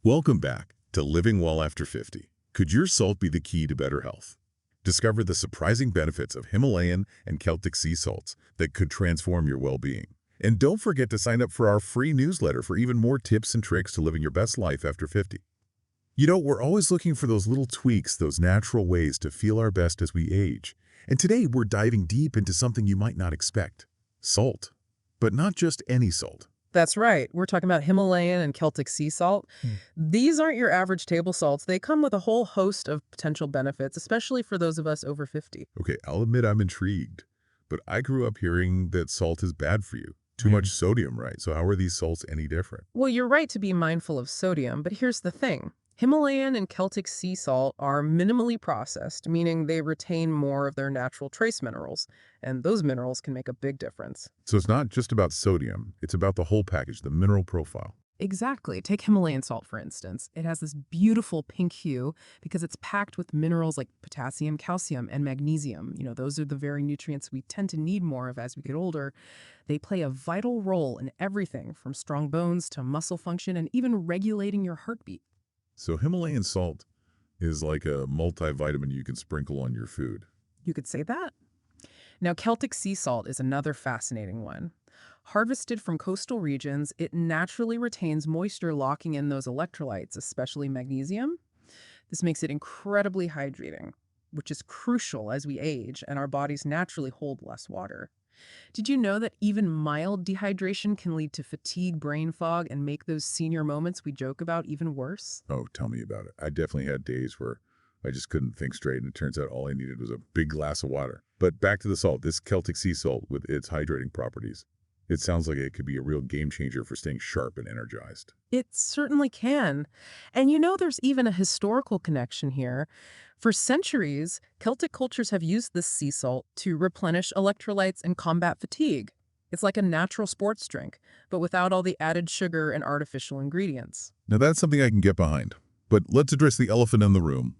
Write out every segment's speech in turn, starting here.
Welcome back to Living Well After 50. Could your salt be the key to better health? Discover the surprising benefits of Himalayan and Celtic sea salts that could transform your well-being. And don't forget to sign up for our free newsletter for even more tips and tricks to living your best life after 50. You know, we're always looking for those little tweaks, those natural ways to feel our best as we age. And today we're diving deep into something you might not expect: salt. But not just any salt. That's right. We're talking about Himalayan and Celtic sea salt. These aren't your average table salts. They come with a whole host of potential benefits, especially for those of us over 50. Okay, I'll admit I'm intrigued, but I grew up hearing that salt is bad for you. Too much sodium, right? So how are these salts any different? Well, you're right to be mindful of sodium, but here's the thing. Himalayan and Celtic sea salt are minimally processed, meaning they retain more of their natural trace minerals, and those minerals can make a big difference. So it's not just about sodium, it's about the whole package, the mineral profile. Exactly. Take Himalayan salt, for instance. It has this beautiful pink hue because it's packed with minerals like potassium, calcium, and magnesium. Those are the very nutrients we tend to need more of as we get older. They play a vital role in everything from strong bones to muscle function and even regulating your heartbeat. So Himalayan salt is like a multivitamin you can sprinkle on your food. You could say that. Now, Celtic sea salt is another fascinating one. Harvested from coastal regions, it naturally retains moisture, locking in those electrolytes, especially magnesium. This makes it incredibly hydrating, which is crucial as we age and our bodies naturally hold less water. Did you know that even mild dehydration can lead to fatigue, brain fog, and make those senior moments we joke about even worse? Oh, tell me about it. I definitely had days where I just couldn't think straight, and it turns out all I needed was a big glass of water. But back to the salt, this Celtic sea salt with its hydrating properties. It sounds like it could be a real game changer for staying sharp and energized. It certainly can. And there's even a historical connection here. For centuries, Celtic cultures have used this sea salt to replenish electrolytes and combat fatigue. It's like a natural sports drink, but without all the added sugar and artificial ingredients. Now that's something I can get behind. But let's address the elephant in the room.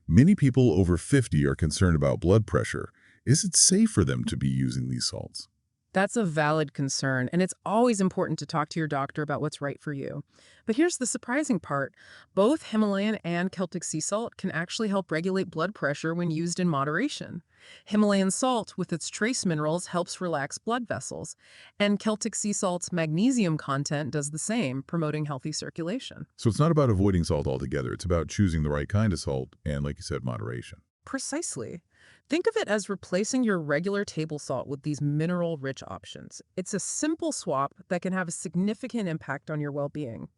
Many people over 50 are concerned about blood pressure. Is it safe for them to be using these salts? That's a valid concern, and it's always important to talk to your doctor about what's right for you. But here's the surprising part. Both Himalayan and Celtic sea salt can actually help regulate blood pressure when used in moderation. Himalayan salt, with its trace minerals, helps relax blood vessels, and Celtic sea salt's magnesium content does the same, promoting healthy circulation. So it's not about avoiding salt altogether. It's about choosing the right kind of salt and, like you said, moderation. Precisely. Think of it as replacing your regular table salt with these mineral-rich options. It's a simple swap that can have a significant impact on your well-being.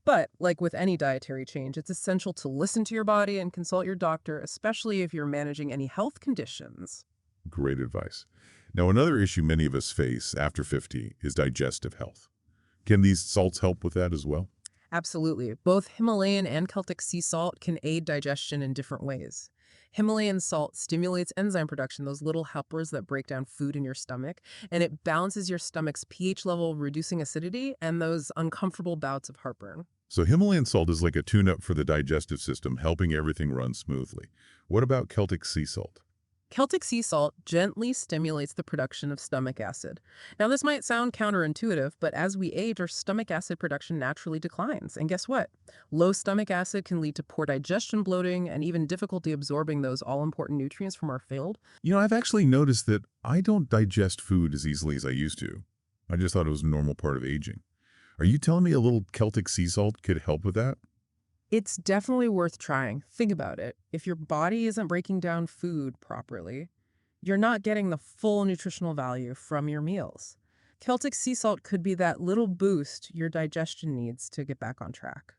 But, like with any dietary change, it's essential to listen to your body and consult your doctor, especially if you're managing any health conditions. Great advice. Now, another issue many of us face after 50 is digestive health. Can these salts help with that as well? Absolutely. Both Himalayan and Celtic sea salt can aid digestion in different ways. Himalayan salt stimulates enzyme production, those little helpers that break down food in your stomach, and it balances your stomach's pH level, reducing acidity and those uncomfortable bouts of heartburn. So Himalayan salt is like a tune-up for the digestive system, helping everything run smoothly. What about Celtic sea salt? Celtic sea salt gently stimulates the production of stomach acid. Now, this might sound counterintuitive, but as we age, our stomach acid production naturally declines. And guess what? Low stomach acid can lead to poor digestion, bloating, and even difficulty absorbing those all-important nutrients from our field. You know, I've actually noticed that I don't digest food as easily as I used to. I just thought it was a normal part of aging. Are you telling me a little Celtic sea salt could help with that? It's definitely worth trying. Think about it. If your body isn't breaking down food properly, you're not getting the full nutritional value from your meals. Celtic sea salt could be that little boost your digestion needs to get back on track.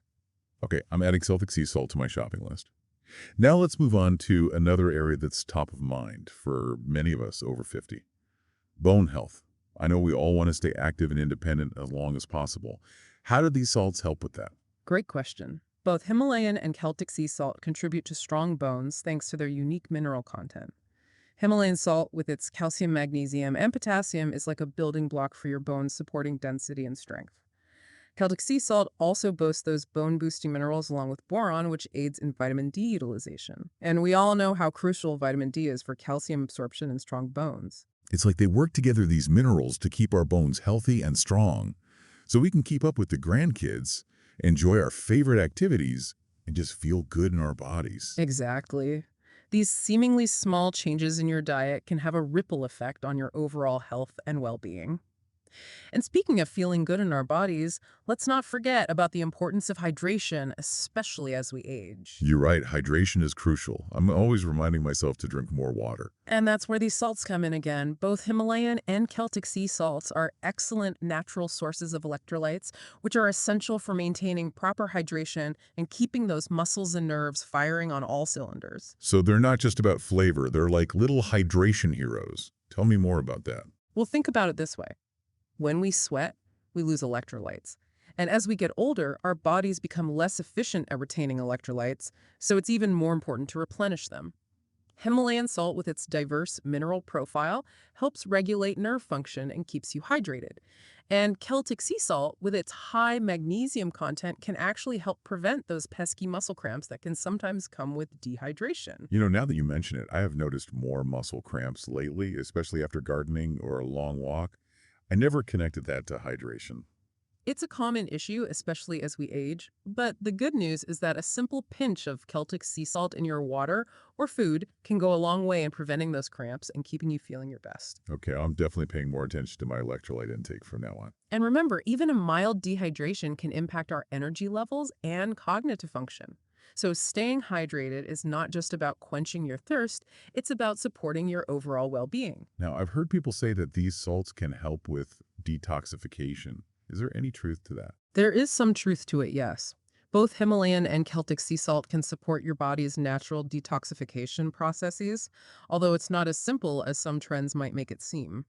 Okay, I'm adding Celtic sea salt to my shopping list. Now let's move on to another area that's top of mind for many of us over 50. Bone health. I know we all want to stay active and independent as long as possible. How do these salts help with that? Great question. Both Himalayan and Celtic sea salt contribute to strong bones thanks to their unique mineral content. Himalayan salt, with its calcium, magnesium, and potassium, is like a building block for your bones, supporting density and strength. Celtic sea salt also boasts those bone-boosting minerals along with boron, which aids in vitamin D utilization. And we all know how crucial vitamin D is for calcium absorption and strong bones. It's like they work together, these minerals, to keep our bones healthy and strong, so we can keep up with the grandkids enjoy our favorite activities, and just feel good in our bodies. Exactly. These seemingly small changes in your diet can have a ripple effect on your overall health and well-being. And speaking of feeling good in our bodies, let's not forget about the importance of hydration, especially as we age. You're right, hydration is crucial. I'm always reminding myself to drink more water. And that's where these salts come in again. Both Himalayan and Celtic sea salts are excellent natural sources of electrolytes, which are essential for maintaining proper hydration and keeping those muscles and nerves firing on all cylinders. So they're not just about flavor, they're like little hydration heroes. Tell me more about that. Well, think about it this way. When we sweat, we lose electrolytes. And as we get older, our bodies become less efficient at retaining electrolytes, so it's even more important to replenish them. Himalayan salt, with its diverse mineral profile, helps regulate nerve function and keeps you hydrated. And Celtic sea salt, with its high magnesium content, can actually help prevent those pesky muscle cramps that can sometimes come with dehydration. Now that you mention it, I have noticed more muscle cramps lately, especially after gardening or a long walk. I never connected that to hydration. It's a common issue, especially as we age, but the good news is that a simple pinch of Celtic sea salt in your water or food can go a long way in preventing those cramps and keeping you feeling your best. Okay, I'm definitely paying more attention to my electrolyte intake from now on. And remember, even a mild dehydration can impact our energy levels and cognitive function. So staying hydrated is not just about quenching your thirst, it's about supporting your overall well-being. Now, I've heard people say that these salts can help with detoxification. Is there any truth to that? There is some truth to it, yes. Both Himalayan and Celtic sea salt can support your body's natural detoxification processes, although it's not as simple as some trends might make it seem.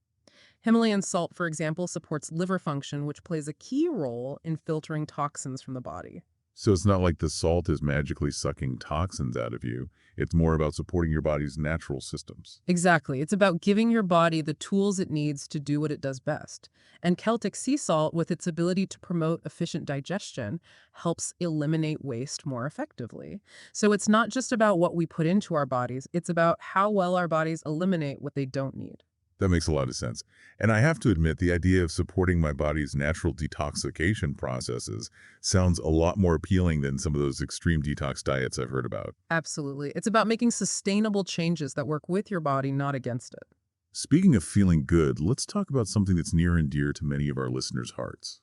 Himalayan salt, for example, supports liver function, which plays a key role in filtering toxins from the body. So it's not like the salt is magically sucking toxins out of you. It's more about supporting your body's natural systems. Exactly. It's about giving your body the tools it needs to do what it does best. And Celtic sea salt, with its ability to promote efficient digestion, helps eliminate waste more effectively. So it's not just about what we put into our bodies, it's about how well our bodies eliminate what they don't need. That makes a lot of sense. And I have to admit, the idea of supporting my body's natural detoxification processes sounds a lot more appealing than some of those extreme detox diets I've heard about. Absolutely. It's about making sustainable changes that work with your body, not against it. Speaking of feeling good, let's talk about something that's near and dear to many of our listeners' hearts: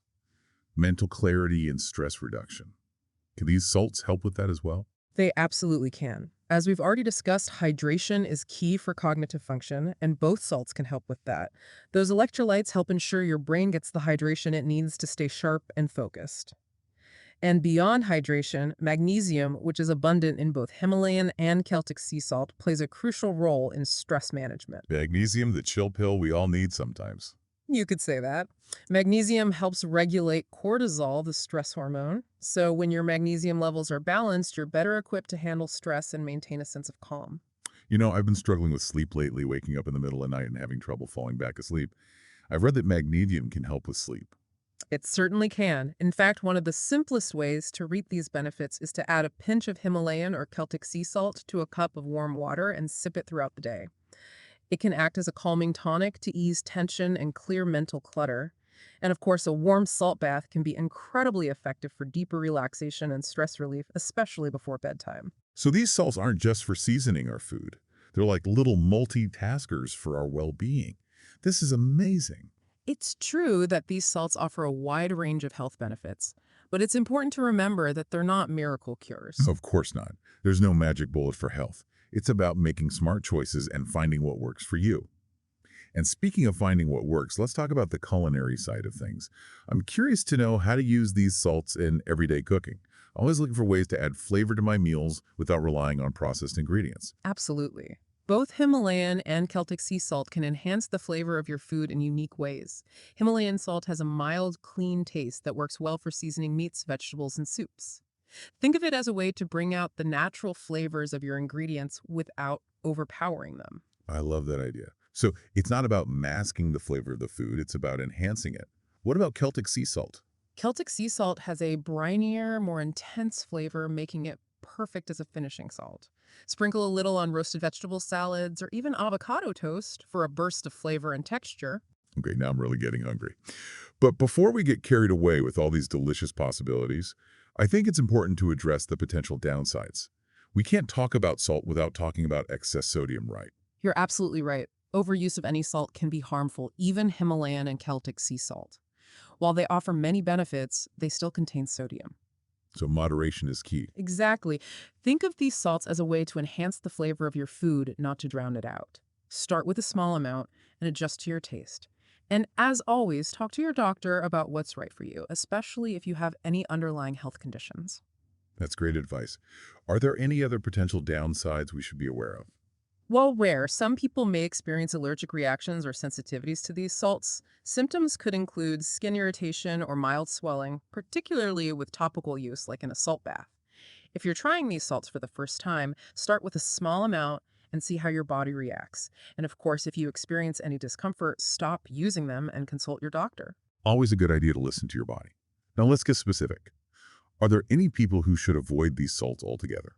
mental clarity and stress reduction. Can these salts help with that as well? They absolutely can. As we've already discussed, hydration is key for cognitive function, and both salts can help with that. Those electrolytes help ensure your brain gets the hydration it needs to stay sharp and focused. And beyond hydration, magnesium, which is abundant in both Himalayan and Celtic sea salt, plays a crucial role in stress management. Magnesium, the chill pill we all need sometimes. You could say that. Magnesium helps regulate cortisol, the stress hormone. So when your magnesium levels are balanced, you're better equipped to handle stress and maintain a sense of calm. I've been struggling with sleep lately, waking up in the middle of the night and having trouble falling back asleep. I've read that magnesium can help with sleep. It certainly can. In fact, one of the simplest ways to reap these benefits is to add a pinch of Himalayan or Celtic sea salt to a cup of warm water and sip it throughout the day. It can act as a calming tonic to ease tension and clear mental clutter. And of course, a warm salt bath can be incredibly effective for deeper relaxation and stress relief, especially before bedtime. So these salts aren't just for seasoning our food. They're like little multitaskers for our well-being. This is amazing. It's true that these salts offer a wide range of health benefits, but it's important to remember that they're not miracle cures. Of course not. There's no magic bullet for health. It's about making smart choices and finding what works for you. And speaking of finding what works, let's talk about the culinary side of things. I'm curious to know how to use these salts in everyday cooking. I'm always looking for ways to add flavor to my meals without relying on processed ingredients. Absolutely. Both Himalayan and Celtic sea salt can enhance the flavor of your food in unique ways. Himalayan salt has a mild, clean taste that works well for seasoning meats, vegetables, and soups. Think of it as a way to bring out the natural flavors of your ingredients without overpowering them. I love that idea. So it's not about masking the flavor of the food, it's about enhancing it. What about Celtic sea salt? Celtic sea salt has a brinier, more intense flavor, making it perfect as a finishing salt. Sprinkle a little on roasted vegetable salads or even avocado toast for a burst of flavor and texture. Okay, now I'm really getting hungry. But before we get carried away with all these delicious possibilities, I think it's important to address the potential downsides. We can't talk about salt without talking about excess sodium, right? You're absolutely right. Overuse of any salt can be harmful, even Himalayan and Celtic sea salt. While they offer many benefits, they still contain sodium. So moderation is key. Exactly. Think of these salts as a way to enhance the flavor of your food, not to drown it out. Start with a small amount and adjust to your taste. And as always, talk to your doctor about what's right for you, especially if you have any underlying health conditions. That's great advice. Are there any other potential downsides we should be aware of? While rare, some people may experience allergic reactions or sensitivities to these salts. Symptoms could include skin irritation or mild swelling, particularly with topical use like in a salt bath. If you're trying these salts for the first time, start with a small amount and see how your body reacts. And of course, if you experience any discomfort, stop using them and consult your doctor. Always a good idea to listen to your body. Now let's get specific. Are there any people who should avoid these salts altogether?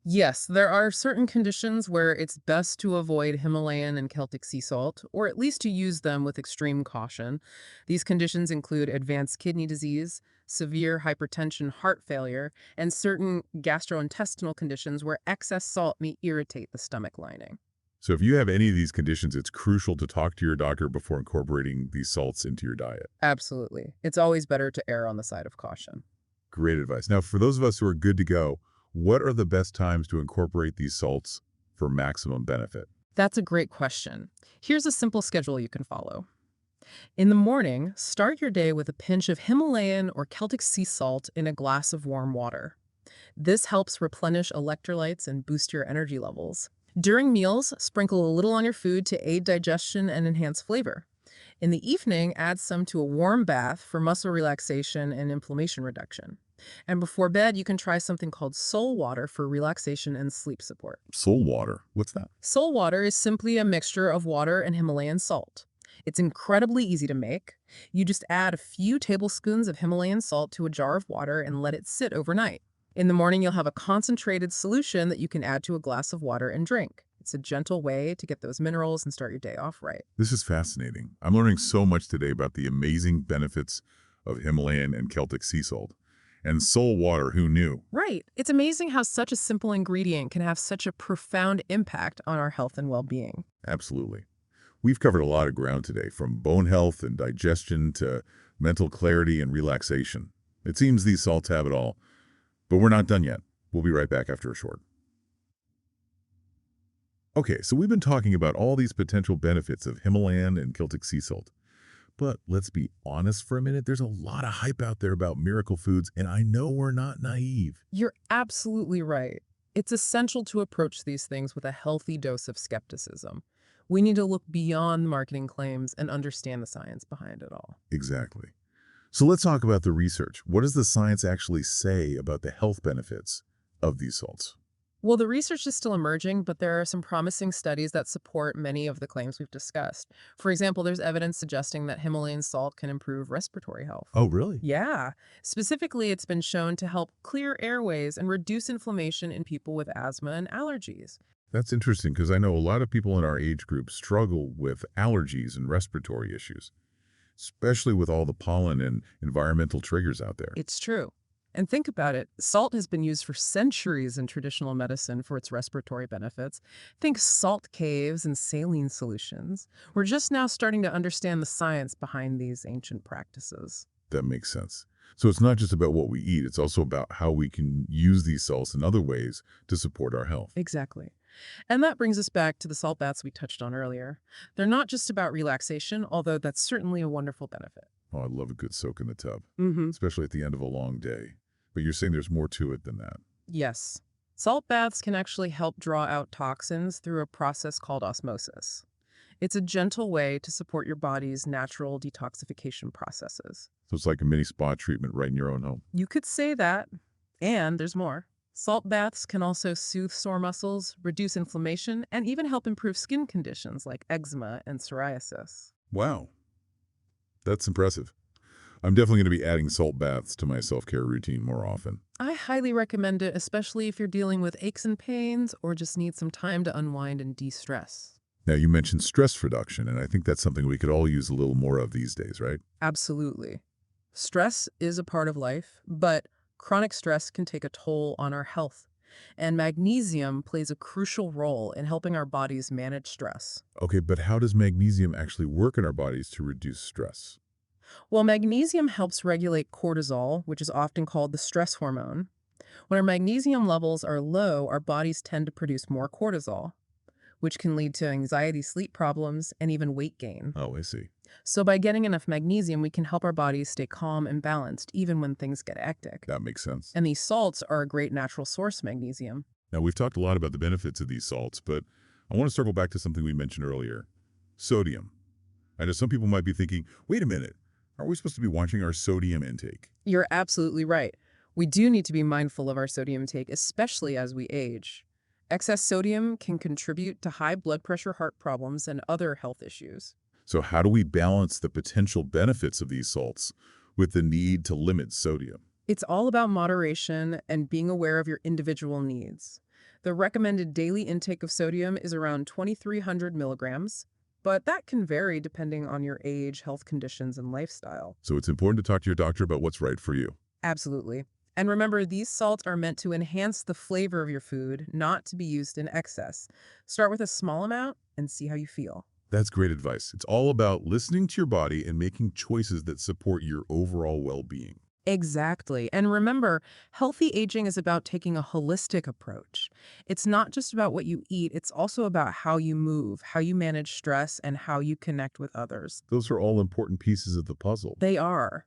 Yes, there are certain conditions where it's best to avoid Himalayan and Celtic sea salt, or at least to use them with extreme caution. These conditions include advanced kidney disease, severe hypertension, heart failure, and certain gastrointestinal conditions where excess salt may irritate the stomach lining. So if you have any of these conditions, it's crucial to talk to your doctor before incorporating these salts into your diet. Absolutely. It's always better to err on the side of caution. Great advice. Now, for those of us who are good to go, what are the best times to incorporate these salts for maximum benefit? That's a great question. Here's a simple schedule you can follow. In the morning, start your day with a pinch of Himalayan or Celtic sea salt in a glass of warm water. This helps replenish electrolytes and boost your energy levels. During meals, sprinkle a little on your food to aid digestion and enhance flavor. In the evening, add some to a warm bath for muscle relaxation and inflammation reduction. And before bed, you can try something called soul water for relaxation and sleep support. Soul water. What's that? Soul water is simply a mixture of water and Himalayan salt. It's incredibly easy to make. You just add a few tablespoons of Himalayan salt to a jar of water and let it sit overnight. In the morning, you'll have a concentrated solution that you can add to a glass of water and drink. It's a gentle way to get those minerals and start your day off right. This is fascinating. I'm learning so much today about the amazing benefits of Himalayan and Celtic sea salt. And soul water, who knew? Right. It's amazing how such a simple ingredient can have such a profound impact on our health and well-being. Absolutely. We've covered a lot of ground today, from bone health and digestion to mental clarity and relaxation. It seems these salts have it all. But we're not done yet. We'll be right back after a short. Okay, so we've been talking about all these potential benefits of Himalayan and Celtic sea salt. But let's be honest for a minute, there's a lot of hype out there about miracle foods, and I know we're not naive. You're absolutely right. It's essential to approach these things with a healthy dose of skepticism. We need to look beyond marketing claims and understand the science behind it all. Exactly. So let's talk about the research. What does the science actually say about the health benefits of these salts? Well, the research is still emerging, but there are some promising studies that support many of the claims we've discussed. For example, there's evidence suggesting that Himalayan salt can improve respiratory health. Oh, really? Yeah. Specifically, it's been shown to help clear airways and reduce inflammation in people with asthma and allergies. That's interesting because I know a lot of people in our age group struggle with allergies and respiratory issues, especially with all the pollen and environmental triggers out there. It's true. And think about it, salt has been used for centuries in traditional medicine for its respiratory benefits. Think salt caves and saline solutions. We're just now starting to understand the science behind these ancient practices. That makes sense. So it's not just about what we eat, it's also about how we can use these salts in other ways to support our health. Exactly. And that brings us back to the salt baths we touched on earlier. They're not just about relaxation, although that's certainly a wonderful benefit. Oh, I love a good soak in the tub, Mm-hmm. especially at the end of a long day. But you're saying there's more to it than that. Yes. Salt baths can actually help draw out toxins through a process called osmosis. It's a gentle way to support your body's natural detoxification processes. So it's like a mini spa treatment right in your own home. You could say that, and there's more. Salt baths can also soothe sore muscles, reduce inflammation, and even help improve skin conditions like eczema and psoriasis. Wow. That's impressive. I'm definitely going to be adding salt baths to my self-care routine more often. I highly recommend it, especially if you're dealing with aches and pains or just need some time to unwind and de-stress. Now, you mentioned stress reduction, and I think that's something we could all use a little more of these days, right? Absolutely. Stress is a part of life, but Chronic stress can take a toll on our health, and magnesium plays a crucial role in helping our bodies manage stress. Okay, but how does magnesium actually work in our bodies to reduce stress? Well, magnesium helps regulate cortisol, which is often called the stress hormone. When our magnesium levels are low, our bodies tend to produce more cortisol, which can lead to anxiety, sleep problems, and even weight gain. Oh, I see. So by getting enough magnesium, we can help our bodies stay calm and balanced even when things get hectic. That makes sense. And these salts are a great natural source of magnesium. Now, we've talked a lot about the benefits of these salts, but I want to circle back to something we mentioned earlier. Sodium. I know some people might be thinking, wait a minute, aren't we supposed to be watching our sodium intake? You're absolutely right. We do need to be mindful of our sodium intake, especially as we age. Excess sodium can contribute to high blood pressure, heart problems, and other health issues. So how do we balance the potential benefits of these salts with the need to limit sodium? It's all about moderation and being aware of your individual needs. The recommended daily intake of sodium is around 2,300 milligrams, but that can vary depending on your age, health conditions, and lifestyle. So it's important to talk to your doctor about what's right for you. Absolutely. And remember, these salts are meant to enhance the flavor of your food, not to be used in excess. Start with a small amount and see how you feel. That's great advice. It's all about listening to your body and making choices that support your overall well-being. Exactly. And remember, healthy aging is about taking a holistic approach. It's not just about what you eat, it's also about how you move, how you manage stress, and how you connect with others. Those are all important pieces of the puzzle. They are.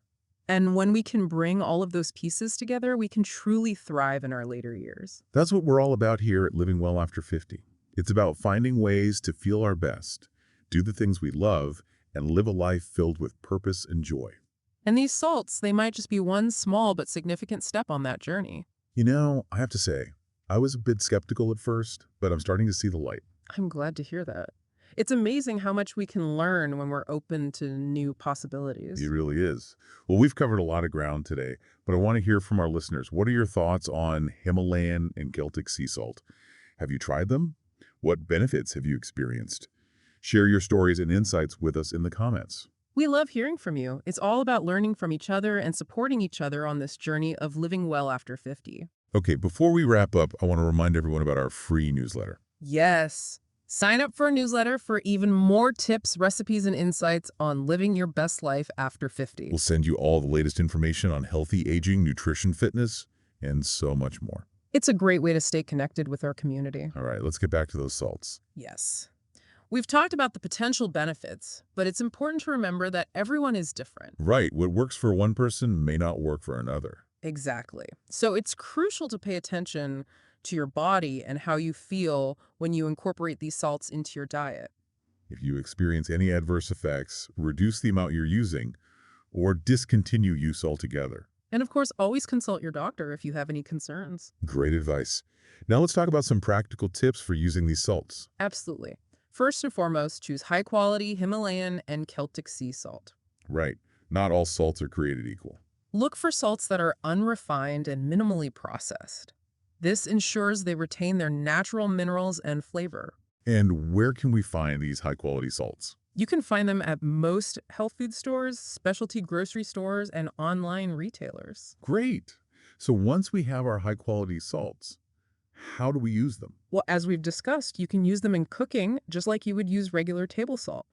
And when we can bring all of those pieces together, we can truly thrive in our later years. That's what we're all about here at Living Well After 50. It's about finding ways to feel our best, do the things we love, and live a life filled with purpose and joy. And these salts, they might just be one small but significant step on that journey. You know, I have to say, I was a bit skeptical at first, but I'm starting to see the light. I'm glad to hear that. It's amazing how much we can learn when we're open to new possibilities. It really is. Well, we've covered a lot of ground today, but I want to hear from our listeners. What are your thoughts on Himalayan and Celtic sea salt? Have you tried them? What benefits have you experienced? Share your stories and insights with us in the comments. We love hearing from you. It's all about learning from each other and supporting each other on this journey of living well after 50. Okay, before we wrap up, I want to remind everyone about our free newsletter. Yes. Sign up for a newsletter for even more tips, recipes, and insights on living your best life after 50. We'll send you all the latest information on healthy aging, nutrition, fitness, and so much more. It's a great way to stay connected with our community. All right, let's get back to those salts. Yes. We've talked about the potential benefits, but it's important to remember that everyone is different. Right, what works for one person may not work for another. Exactly. So it's crucial to pay attention to your body and how you feel when you incorporate these salts into your diet. If you experience any adverse effects, reduce the amount you're using or discontinue use altogether. And of course, always consult your doctor if you have any concerns. Great advice. Now let's talk about some practical tips for using these salts. Absolutely. First and foremost, choose high-quality Himalayan and Celtic Sea salt. Right, not all salts are created equal. Look for salts that are unrefined and minimally processed. This ensures they retain their natural minerals and flavor. And where can we find these high-quality salts? You can find them at most health food stores, specialty grocery stores, and online retailers. Great. So once we have our high-quality salts, how do we use them? Well, as we've discussed, you can use them in cooking just like you would use regular table salt.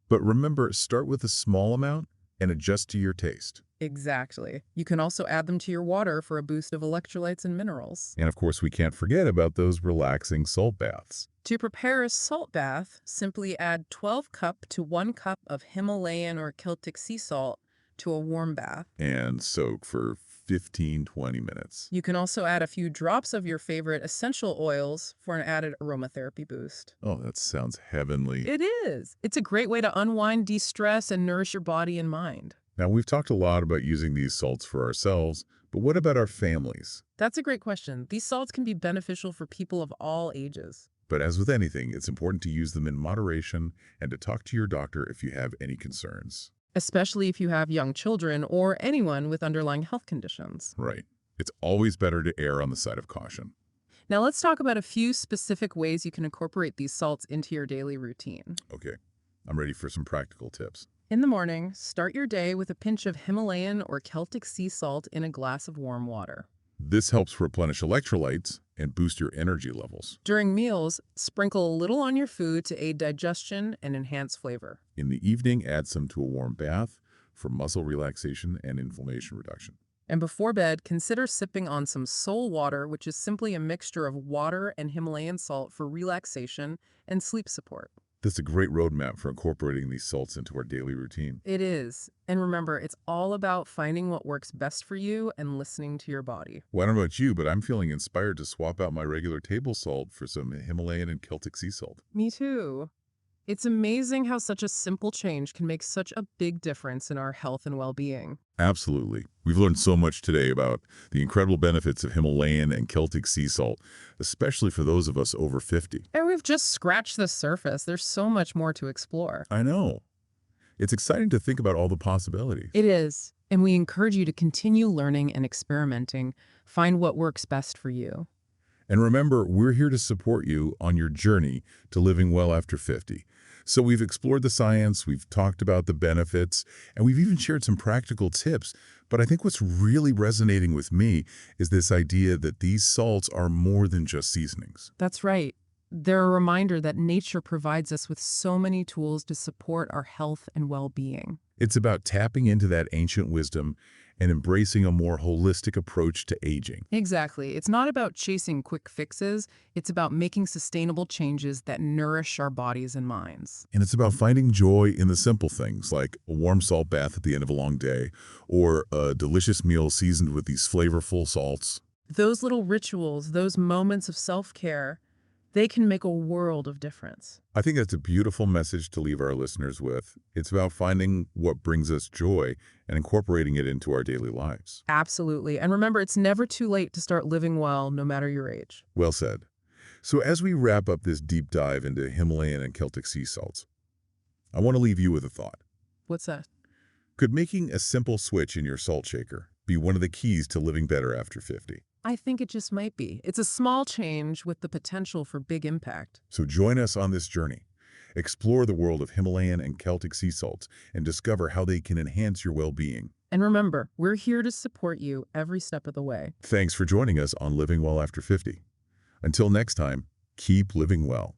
But remember, start with a small amount and adjust to your taste. Exactly. You can also add them to your water for a boost of electrolytes and minerals. And of course, we can't forget about those relaxing salt baths. To prepare a salt bath, simply add 12 cup to 1 cup of Himalayan or Celtic sea salt to a warm bath. And soak for 15-20 minutes. You can also add a few drops of your favorite essential oils for an added aromatherapy boost. Oh, that sounds heavenly. It is. It's a great way to unwind, de-stress, and nourish your body and mind. Now, we've talked a lot about using these salts for ourselves, but what about our families? That's a great question. These salts can be beneficial for people of all ages. But as with anything, it's important to use them in moderation and to talk to your doctor if you have any concerns. Especially if you have young children or anyone with underlying health conditions. Right. It's always better to err on the side of caution. Now let's talk about a few specific ways you can incorporate these salts into your daily routine. Okay, I'm ready for some practical tips. In the morning, start your day with a pinch of Himalayan or Celtic sea salt in a glass of warm water. This helps replenish electrolytes and boost your energy levels. During meals, sprinkle a little on your food to aid digestion and enhance flavor. In the evening, add some to a warm bath for muscle relaxation and inflammation reduction. And before bed, consider sipping on some soul water, which is simply a mixture of water and Himalayan salt for relaxation and sleep support. That's a great roadmap for incorporating these salts into our daily routine. It is. And remember, it's all about finding what works best for you and listening to your body. Well, I don't know about you, but I'm feeling inspired to swap out my regular table salt for some Himalayan and Celtic sea salt. Me too. It's amazing how such a simple change can make such a big difference in our health and well-being. Absolutely. We've learned so much today about the incredible benefits of Himalayan and Celtic sea salt, especially for those of us over 50. And we've just scratched the surface. There's so much more to explore. I know. It's exciting to think about all the possibilities. It is. And we encourage you to continue learning and experimenting. Find what works best for you. And remember, we're here to support you on your journey to living well after 50. So we've explored the science, we've talked about the benefits, and we've even shared some practical tips. But I think what's really resonating with me is this idea that these salts are more than just seasonings. That's right. They're a reminder that nature provides us with so many tools to support our health and well-being. It's about tapping into that ancient wisdom and embracing a more holistic approach to aging. Exactly. It's not about chasing quick fixes. It's about making sustainable changes that nourish our bodies and minds. And it's about finding joy in the simple things, like a warm salt bath at the end of a long day, or a delicious meal seasoned with these flavorful salts. Those little rituals, those moments of self-care, they can make a world of difference. I think that's a beautiful message to leave our listeners with. It's about finding what brings us joy and incorporating it into our daily lives. Absolutely. And remember, it's never too late to start living well, no matter your age. Well said. So as we wrap up this deep dive into Himalayan and Celtic sea salts, I want to leave you with a thought. What's that? Could making a simple switch in your salt shaker be one of the keys to living better after 50? I think it just might be. It's a small change with the potential for big impact. So join us on this journey. Explore the world of Himalayan and Celtic sea salts and discover how they can enhance your well-being. And remember, we're here to support you every step of the way. Thanks for joining us on Living Well After 50. Until next time, keep living well.